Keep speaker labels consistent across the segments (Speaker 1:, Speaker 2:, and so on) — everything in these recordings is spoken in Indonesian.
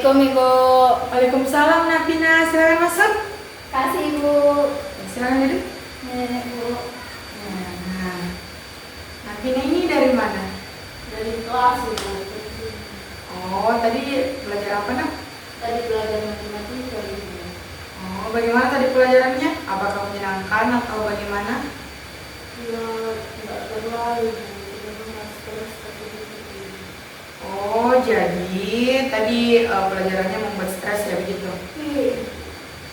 Speaker 1: Assalamualaikum Ibu.
Speaker 2: Waalaikumsalam Napina, silakan masuk.
Speaker 1: Kasih Ibu.
Speaker 2: Silakan duduk.
Speaker 1: Bu.
Speaker 2: Nah, Napina ini dari mana?
Speaker 1: Dari kelas Ibu.
Speaker 2: Oh, tadi belajar apa nak?
Speaker 1: Tadi belajar matematika Ibu.
Speaker 2: Oh, bagaimana tadi pelajarannya? Apakah menyenangkan atau bagaimana?
Speaker 1: Ya, nggak terlalu Ibu. Cuma stres tapi
Speaker 2: Oh, jadi tadi pelajarannya membuat stres ya begitu?
Speaker 1: iya.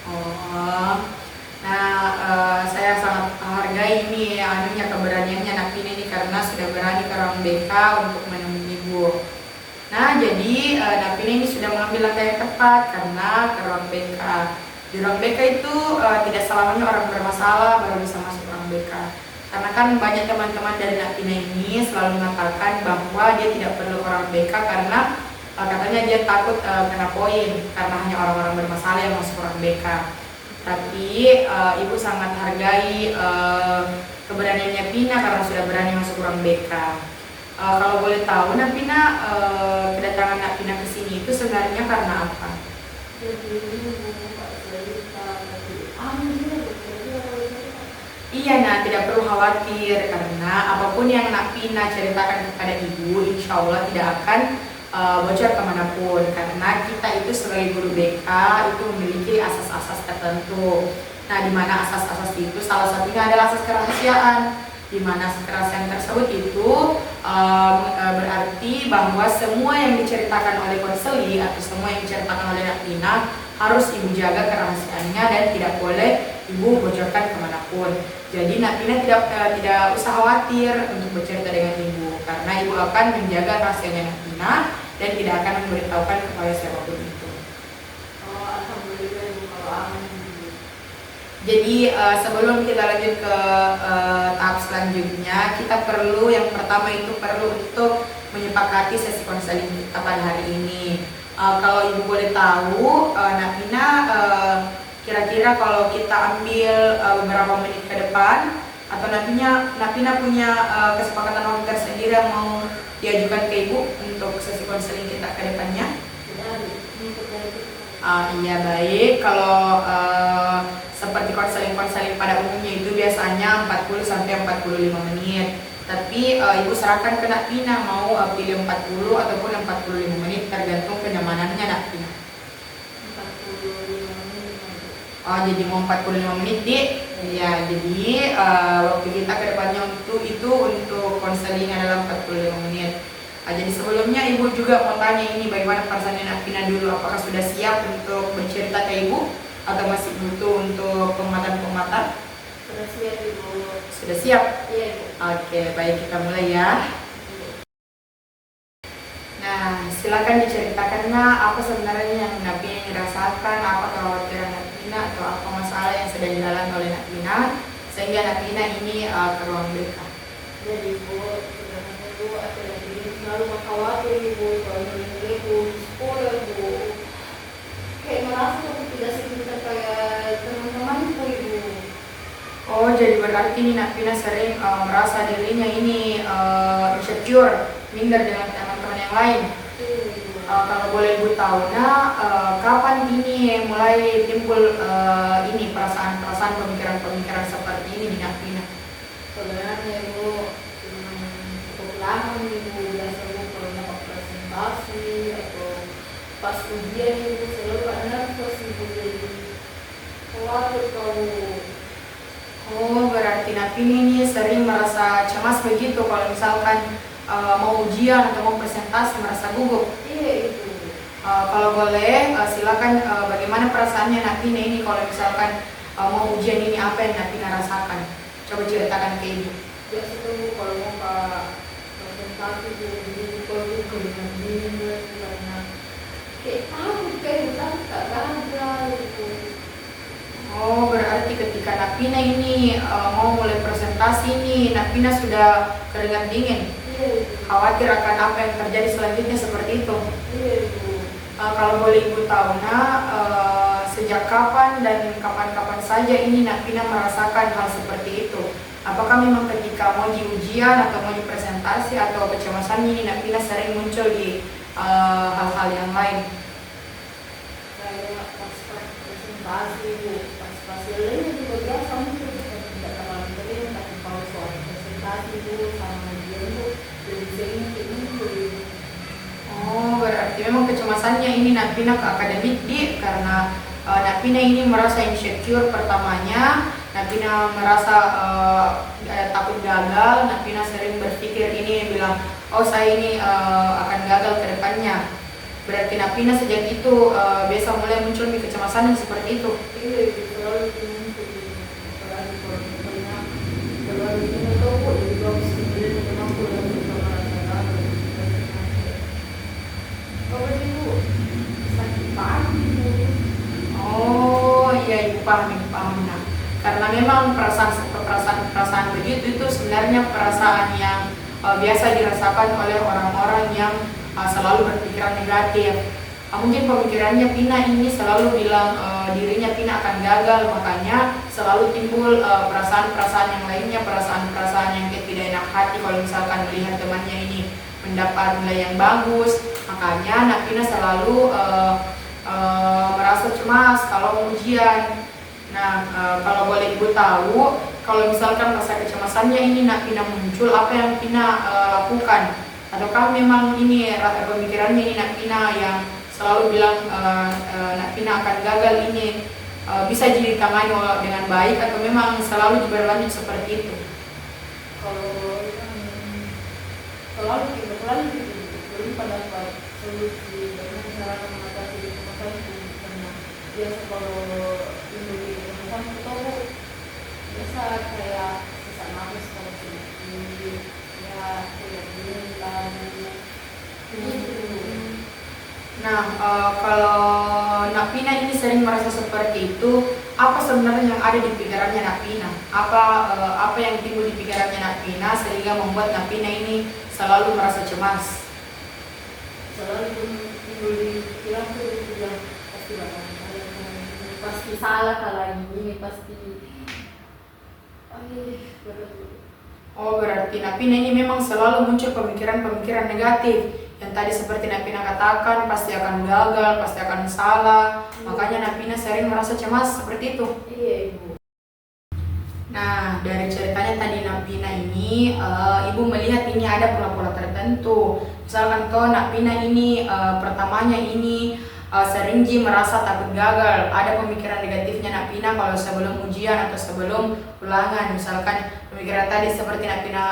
Speaker 2: Oh, nah saya sangat hargai ini keberaniannya Napina ini karena sudah berani ke ruang BK untuk menemui ibu. Nah, jadi Napina ini sudah mengambil langkah yang tepat karena ke ruang BK. Di ruang BK itu tidak selamanya orang bermasalah baru bisa masuk ruang BK. Karena kan banyak teman-teman dari Napina ini selalu mengatakan bahwa dia tidak perlu orang BK karena katanya dia takut kena poin karena hanya orang-orang bermasalah yang masuk orang BK. Tapi ibu sangat hargai keberaniannya Pina karena sudah berani masuk orang BK. Kalau boleh tahu, Napina kedatangan Napina ke sini itu sebenarnya karena apa?
Speaker 1: Jadi ini Bu Pak cerita tadi. Dia
Speaker 2: Iya, nah tidak perlu khawatir karena apapun yang Napina ceritakan kepada ibu, insya Allah tidak akan bocor kemanapun karena kita itu sebagai guru BK itu memiliki asas-asas tertentu. Nah, di mana asas-asas itu salah satunya adalah asas kerahasiaan, di mana asas kerahasiaan tersebut itu berarti bahwa semua yang diceritakan oleh konseli atau semua yang diceritakan oleh Napina harus ibu jaga kerahasiaannya dan tidak boleh ibu bocorkan kemanapun. Jadi Napina tidak usah khawatir untuk bercerita dengan ibu karena ibu akan menjaga rahasianya Napina dan tidak akan memberitahukan kepada siapapun itu.
Speaker 1: Oh, alhamdulillah Ibu kalau aman Ibu.
Speaker 2: Jadi sebelum kita lanjut ke tahap selanjutnya, kita perlu yang pertama itu perlu untuk menyepakati sesi konseling kita pada hari ini. Kalau ibu boleh tahu, Napina kira-kira kalau kita ambil beberapa menit ke depan atau Napina punya kesepakatan waktu tersendiri yang mau diajukan ke ibu untuk sesi konseling kita ke depannya? Iya baik, kalau seperti konseling-konseling pada umumnya itu biasanya 40 sampai 45 menit. Tapi ibu serahkan ke Napina mau pilih 40 ataupun 45 menit tergantung kenyamanannya Napina.
Speaker 1: 45 menit.
Speaker 2: Oh, jadi mau 45 menit, Dik? Iya, jadi waktu kita ke depannya untuk konseling adalah 45 menit. Jadi sebelumnya ibu juga mau tanya ini bagaimana perasaan Napina dulu, apakah sudah siap untuk bercerita ke ibu atau masih butuh untuk penguatan-penguatan?
Speaker 1: Sudah siap Ibu.
Speaker 2: Sudah siap?
Speaker 1: Iya Ibu.
Speaker 2: Oke, baik kita mulai ya. Nah, silakan diceritakan apa sebenarnya yang Napina rasakan, apa kekhawatiran Napina atau apa masalah yang sedang dialami oleh Napina sehingga Napina ini ke ruang BK.
Speaker 1: Jadi Ibu, sebenarnya Ibu ada diri selalu khawatir Ibu kalau menilai Ibu di sekolah Ibu. Kayak merasa aku tidak seperti kayak teman-temanku Ibu.
Speaker 2: Oh, jadi berarti ini Napina sering merasa dirinya ini insecure, minder dengan teman-teman yang lain. Kalau boleh ibu tahu, kapan ini mulai timbul ini perasaan-perasaan, pemikiran-pemikiran seperti ini di Napina?
Speaker 1: Sebenarnya Ibu cukup lama Ibu, biasanya kalau dapat presentasi atau pas ujian Ibu selalu nervous Ibu, jadi khawatir kalau.
Speaker 2: Oh, berarti Napina ini sering merasa cemas begitu kalau misalkan mau ujian atau mau presentasi, merasa gugup.
Speaker 1: Iya Ibu.
Speaker 2: Kalau boleh, silakan bagaimana perasaannya Napina ini kalau misalkan mau ujian ini, apa yang Napina rasakan? Coba ceritakan ke ibu.
Speaker 1: Biasa tuh kalau mau ke presentasi tuh jadi kalau tuh dengan dingin karena kayak takut kayak takut tak gagal gitu.
Speaker 2: Oh, berarti ketika Napina ini mau mulai presentasi ini, Napina sudah keringat dingin.
Speaker 1: Iya Ibu.
Speaker 2: Khawatir akan apa yang terjadi selanjutnya seperti itu.
Speaker 1: Iya Ibu.
Speaker 2: Kalau boleh ibu tahu, sejak kapan dan kapan-kapan saja ini Napina merasakan hal seperti itu? Apakah memang ketika mau di ujian atau mau di presentasi atau kecemasan ini Napina sering muncul di hal-hal yang lain?
Speaker 1: presentasi Bu, pas lainnya juga biasa mungkin tidak terlalu sering, tapi kalau soal presentasi Bu sama ujian Bu lebih sering kayak gitu.
Speaker 2: Oh, berarti memang kecemasannya ini Napina ke akademik karena Napina ini merasa insecure pertamanya, Napina merasa takut gagal, Napina sering berpikir ini bilang, oh saya ini akan gagal ke depannya. Berarti Napina sejak itu biasa mulai muncul kecemasan yang seperti itu.
Speaker 1: Iya, selalu muncul. Apalagi kalau misalnya terlalu ini tuh Bu, jadi kalau sendiri memang aku udah suka merasa gagal. Kalau Bu, sakit pagi Bu.
Speaker 2: Oh iya, ibu paham. Nah, karena memang perasaan begitu itu sebenarnya perasaan yang biasa dirasakan oleh orang-orang yang selalu berpikiran negatif. Mungkin pemikirannya Pina ini selalu bilang dirinya Pina akan gagal, makanya selalu timbul perasaan-perasaan yang lainnya, perasaan-perasaan yang tidak enak hati kalau misalkan melihat temannya ini mendapat nilai yang bagus. Makanya Napina selalu merasa cemas kalau mau ujian. Nah, kalau boleh ibu tahu, kalau misalkan rasa kecemasannya ini Napina muncul, apa yang Pina lakukan? Ataukah memang ini pemikirannya ini Napina yang selalu bilang Napina akan gagal ini bisa ditangani dengan baik, atau memang selalu berlanjut seperti itu?
Speaker 1: Kalau selalu kebetulan belum pada solusi dengan cara mengatasi kecemasan itu, karena biasa kalau timbul kecemasan itu biasa kayak sesak nafas kalau sedikit ya kayak gini
Speaker 2: Nah, kalau Napina ini sering merasa seperti itu, apa sebenarnya yang ada di pikirannya Napina? Apa yang timbul di pikirannya Napina sehingga membuat Napina ini selalu merasa cemas?
Speaker 1: selalu timbul di pikiran tuh bilang pasti bakal pasti salah kalau ini pasti
Speaker 2: Oh, berarti Napina ini memang selalu muncul pemikiran-pemikiran negatif yang tadi seperti Napina katakan, pasti akan gagal, pasti akan salah. Makanya Napina sering merasa cemas seperti itu.
Speaker 1: Iya Ibu.
Speaker 2: Nah, dari ceritanya tadi Napina ini, ibu melihat ini ada pola-pola tertentu. Misalkan Napina ini pertamanya ini sering merasa takut gagal. Ada pemikiran negatifnya Napina kalau sebelum ujian atau sebelum ulangan. Misalkan pemikiran tadi seperti Napina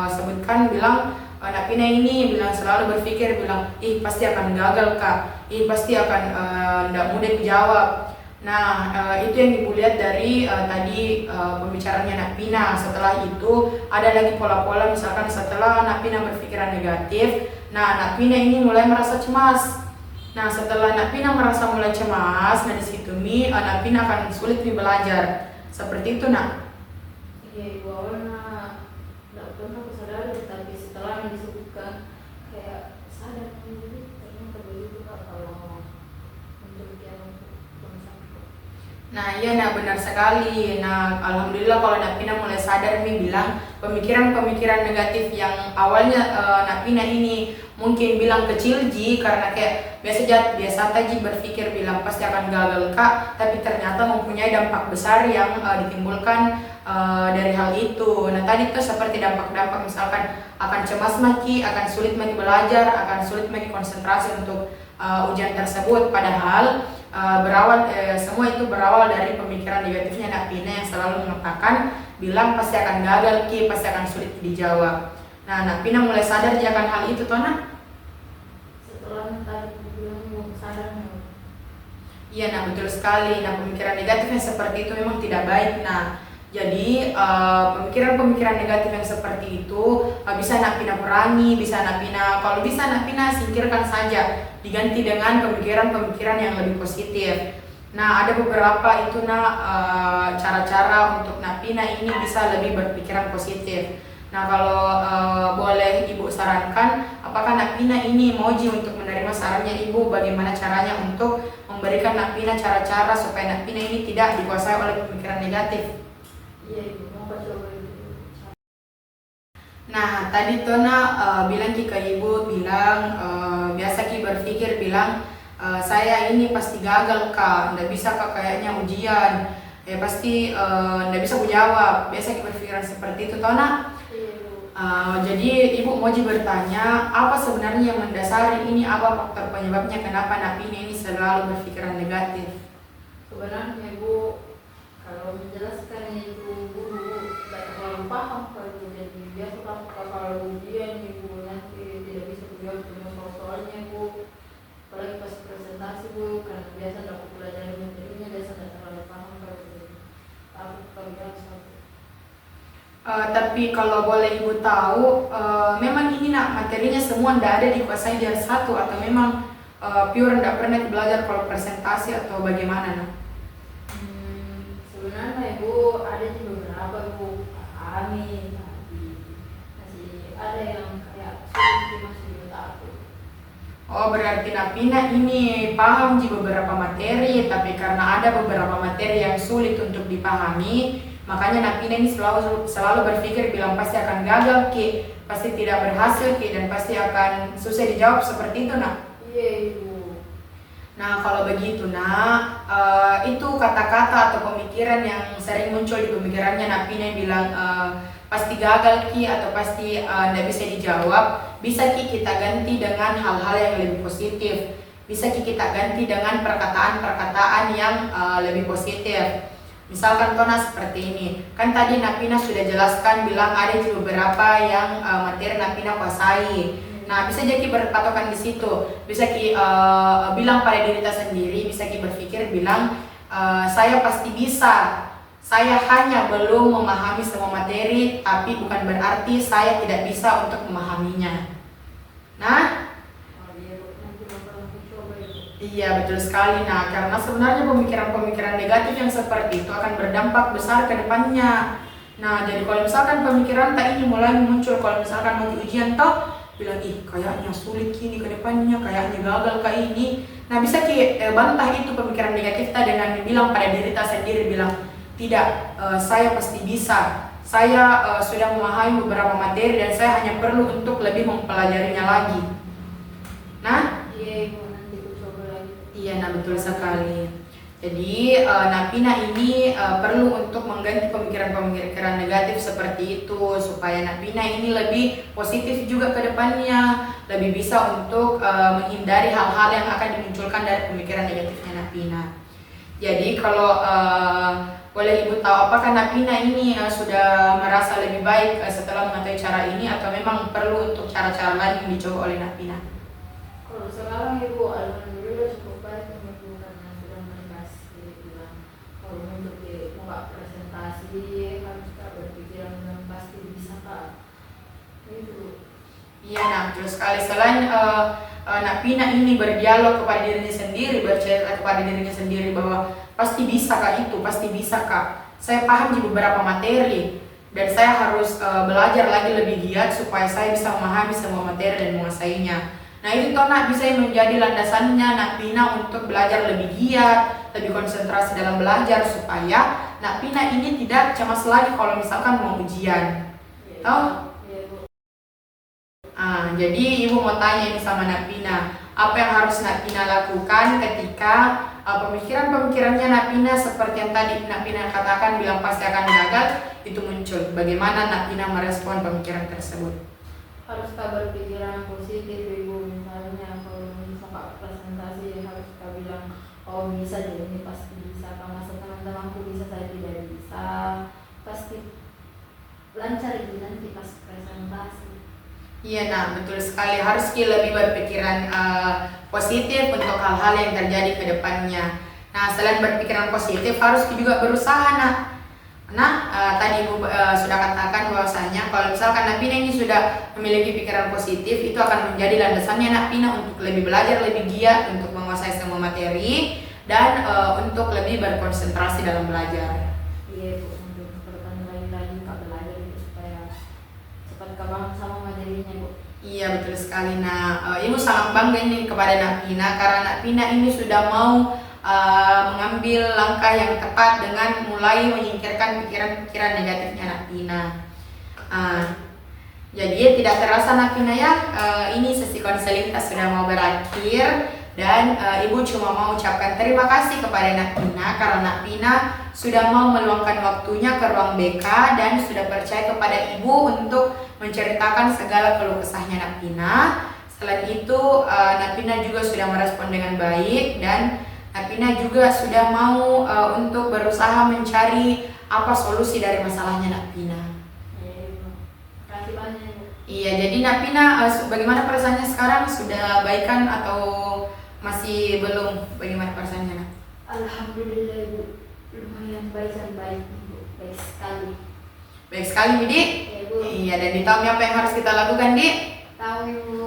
Speaker 2: sebutkan, bilang Napina ini bilang selalu berpikir bilang, ih pasti akan gagal kak, ih pasti akan tidak mudah dijawab. Nah, itu yang ibu lihat dari tadi pembicaraannya Napina. Setelah itu ada lagi pola-pola, misalkan setelah Napina berpikiran negatif, nah Napina ini mulai merasa cemas. Nah, setelah Napina merasa mulai cemas, nah di situ Napina akan sulit belajar. Seperti itu, nak.
Speaker 1: Iya Ibu, awalnya tidak pernah aku sadari, tapi setelah yang disebutkan kayak sadar diri ternyata begitu kak kalau untuk yang
Speaker 2: Nah, iya, nah benar sekali. Nah, alhamdulillah kalau Napina mulai sadar nih bilang pemikiran-pemikiran negatif yang awalnya Napina ini mungkin bilang kecil karena kayak biasa aja berpikir bilang pasti akan gagal kak, tapi ternyata mempunyai dampak besar yang ditimbulkan dari hal itu. Nah, tadi tuh seperti dampak-dampak, misalkan akan cemas maki, akan sulit maki belajar, akan sulit maki konsentrasi untuk ujian tersebut. Padahal semua itu berawal dari pemikiran negatifnya Napina yang selalu mengatakan bilang pasti akan gagal pasti akan sulit dijawab. Nah, Napina mulai sadar akan hal itu toh, nak?
Speaker 1: setelah tadi bilang mau sadar.
Speaker 2: Iya, nah betul sekali. Nah, pemikiran negatif yang seperti itu memang tidak baik. Nah, jadi pemikiran-pemikiran negatif yang seperti itu bisa Napina kurangi, kalau bisa Napina singkirkan saja, diganti dengan pemikiran-pemikiran yang lebih positif. Nah, ada beberapa itu cara-cara untuk Napina ini bisa lebih berpikiran positif. Nah, kalau boleh ibu sarankan, apakah Napina ini mauji untuk menerima sarannya ibu, bagaimana caranya untuk memberikan Napina cara-cara supaya Napina ini tidak dikuasai oleh pemikiran negatif?
Speaker 1: Iya Ibu, mau coba Ibu.
Speaker 2: Nah, tadi Tona bilang ke ibu bilang biasa ki berpikir bilang saya ini pasti gagal kak, nggak bisa kak kayaknya ujian, pasti nggak bisa aku jawab. Biasa kita berpikiran seperti itu toh nak.
Speaker 1: Iya Bu.
Speaker 2: Jadi Ibu Moji bertanya, apa sebenarnya yang mendasari ini, apa faktor penyebabnya kenapa Napina ini selalu berpikiran negatif?
Speaker 1: Sebenarnya Bu, kalau menjelaskan itu guru tidak terlalu paham kalau jadi biasa takut kalau ujian ibu nanti tidak bisa menjawab semua soal-soalnya Bu, apalagi pas presentasi Bu, karena biasa tidak pelajari materinya, biasa tidak terlalu paham kalau jadi takut kalau biasa.
Speaker 2: Tapi kalau boleh Ibu tahu, memang ini nak materinya semua tidak ada dikuasai dari satu, atau memang pure tidak pernah belajar kalau presentasi atau bagaimana nak?
Speaker 1: Sebenarnya Ibu ada di beberapa Bu, pahami, tapi masih ada yang kayak sulit masih belum tahu.
Speaker 2: Oh, berarti Napina ini paham di beberapa materi, tapi karena ada beberapa materi yang sulit untuk dipahami, makanya Napina ini selalu berpikir bilang pasti akan gagal ki, pasti tidak berhasil ki, dan pasti akan susah dijawab seperti itu nak.
Speaker 1: Iya Ibu.
Speaker 2: Nah kalau begitu nak, itu kata-kata atau pemikiran yang sering muncul di pemikirannya Napina yang bilang pasti gagal ki atau pasti tidak bisa dijawab, bisa ki kita ganti dengan hal-hal yang lebih positif, bisa ki kita ganti dengan perkataan-perkataan yang lebih positif. Misalkan Tona seperti ini, kan tadi Napina sudah jelaskan bilang ada beberapa yang materi Napina kuasai. Nah, bisa jadi berpatokan di situ, bisa ki bilang pada diri kita sendiri, bisa ki berpikir bilang saya pasti bisa, saya hanya belum memahami semua materi, tapi bukan berarti saya tidak bisa untuk memahaminya. Nah, iya betul sekali. Nah, karena sebenarnya pemikiran-pemikiran negatif yang seperti itu akan berdampak besar ke depannya. Nah, jadi kalau misalkan pemikiran tak ini mulai muncul, kalau misalkan mau ujian toh bilang kayaknya sulit kini ke depannya, kayaknya gagal kayak ini. Nah, bisa ki bantah itu pemikiran negatif kita dengan bilang pada diri kita sendiri bilang tidak, saya pasti bisa. Saya sudah memahami beberapa materi dan saya hanya perlu untuk lebih mempelajarinya lagi. Nah,
Speaker 1: iya Ibu, nanti aku coba lagi.
Speaker 2: iya, nah betul sekali. Jadi Napina ini perlu untuk mengganti pemikiran-pemikiran negatif seperti itu supaya Napina ini lebih positif juga ke depannya, lebih bisa untuk menghindari hal-hal yang akan dimunculkan dari pemikiran negatifnya Napina. Jadi kalau boleh Ibu tahu apakah Napina ini sudah merasa lebih baik setelah mengetahui cara ini, atau memang perlu untuk cara-cara lain yang dicoba oleh Napina?
Speaker 1: Kalau sekarang Ibu, alhamdulillah cukup baik Ibu, karena sudah mendikasih bilang kalau untuk mau presentasi harus tak berpikiran dan pasti bisa Kak. Itu.
Speaker 2: Iya, nah betul sekali. Selain Napina ini berdialog kepada dirinya sendiri, bercerita kepada dirinya sendiri bahwa pasti bisa kak, itu pasti bisa kak, saya paham di beberapa materi dan saya harus belajar lagi lebih giat supaya saya bisa memahami semua materi dan menguasainya. Nah itu toh nak bisa menjadi landasannya Napina untuk belajar lebih giat, lebih konsentrasi dalam belajar supaya Napina ini tidak cemas lagi kalau misalkan mau ujian. Tahu? Jadi Ibu mau tanya ini sama Napina, apa yang harus Napina lakukan ketika pemikiran-pemikirannya Napina seperti yang tadi Napina katakan bilang pasti akan gagal itu muncul. Bagaimana Napina merespon pemikiran tersebut?
Speaker 1: Harus tak berpikiran positif Ibu, misalnya kalau misalnya presentasi harus tak bilang oh bisa deh, ini pasti bisa, kalau masa teman-temanku bisa saya tidak bisa, pasti lancar itu nanti pas presentasi.
Speaker 2: Iya, nah betul sekali, harus lebih berpikiran positif untuk hal-hal yang terjadi ke depannya. Nah selain berpikiran positif harus juga berusaha tadi Ibu sudah katakan bahwasanya kalau misalkan Napina ini sudah memiliki pikiran positif, itu akan menjadi landasannya Napina untuk lebih belajar lebih giat, untuk menguasai semua materi dan untuk lebih berkonsentrasi dalam belajar.
Speaker 1: Iya Bu, untuk bertanya lagi Kak belajar itu supaya cepat kebang sama materinya Bu.
Speaker 2: Iya betul sekali. Nah Ibu sangat bangga ini kepada Napina karena Napina ini sudah mau mengambil langkah yang tepat dengan mulai menyingkirkan pikiran-pikiran negatifnya Napina. Jadi tidak terasa Napina ya, ini sesi konseling kita sudah mau berakhir. Dan Ibu cuma mau ucapkan terima kasih kepada Nak Pina karena Nak Pina sudah mau meluangkan waktunya ke ruang BK dan sudah percaya kepada Ibu untuk menceritakan segala keluh kesahnya Nak Pina. Selain itu, Nak Pina juga sudah merespon dengan baik dan Nak Pina juga sudah mau untuk berusaha mencari apa solusi dari masalahnya Nak Pina.
Speaker 1: Ya, Ibu. Makasih banyak, Ibu.
Speaker 2: Iya, jadi Nak Pina bagaimana perasaannya sekarang? Sudah baikan atau masih belum? Bagaimana perasaannya, Nak?
Speaker 1: Alhamdulillah, Ibu. Lumayan baik dan baik, Ibu. Baik sekali.
Speaker 2: Baik sekali, Dik.
Speaker 1: Ya, Ibu.
Speaker 2: Iya, dan ditahu apa yang harus kita lakukan, Dik?
Speaker 1: Tahu, Ibu.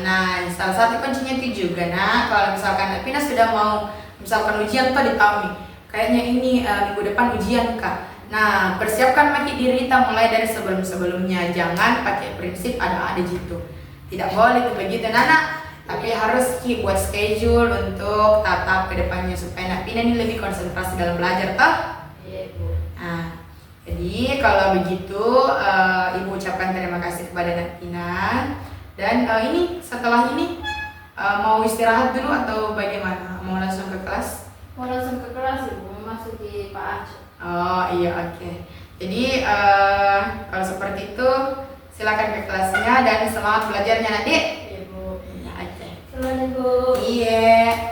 Speaker 2: Nah, salah satu kuncinya itu juga, Nak. Kalau misalkan Nak Pina sudah mau misalkan ujian tuh ditahu nih, kayaknya ini minggu depan ujian, Kak. Nah, persiapkan maki diri kita mulai dari sebelum-sebelumnya. Jangan pakai prinsip ada-ada gitu. Tidak boleh tuh begitu, Nana. Tapi harus buat schedule untuk tatap ke depannya supaya Nak Pina ini lebih konsentrasi dalam belajar, toh?
Speaker 1: Iya, Ibu.
Speaker 2: Nah, jadi kalau begitu Ibu ucapkan terima kasih kepada Nak Pina. Dan ini setelah ini mau istirahat dulu atau bagaimana? Mau langsung ke kelas?
Speaker 1: Mau langsung ke kelas, Ibu. Memasuki Pak Aceh.
Speaker 2: Oh iya, oke. Jadi kalau seperti itu silakan ke kelasnya dan semangat belajarnya, Nadik.
Speaker 1: Iya, Bu.
Speaker 2: Iya aja.
Speaker 1: Selamat, Ibu.
Speaker 2: Iya.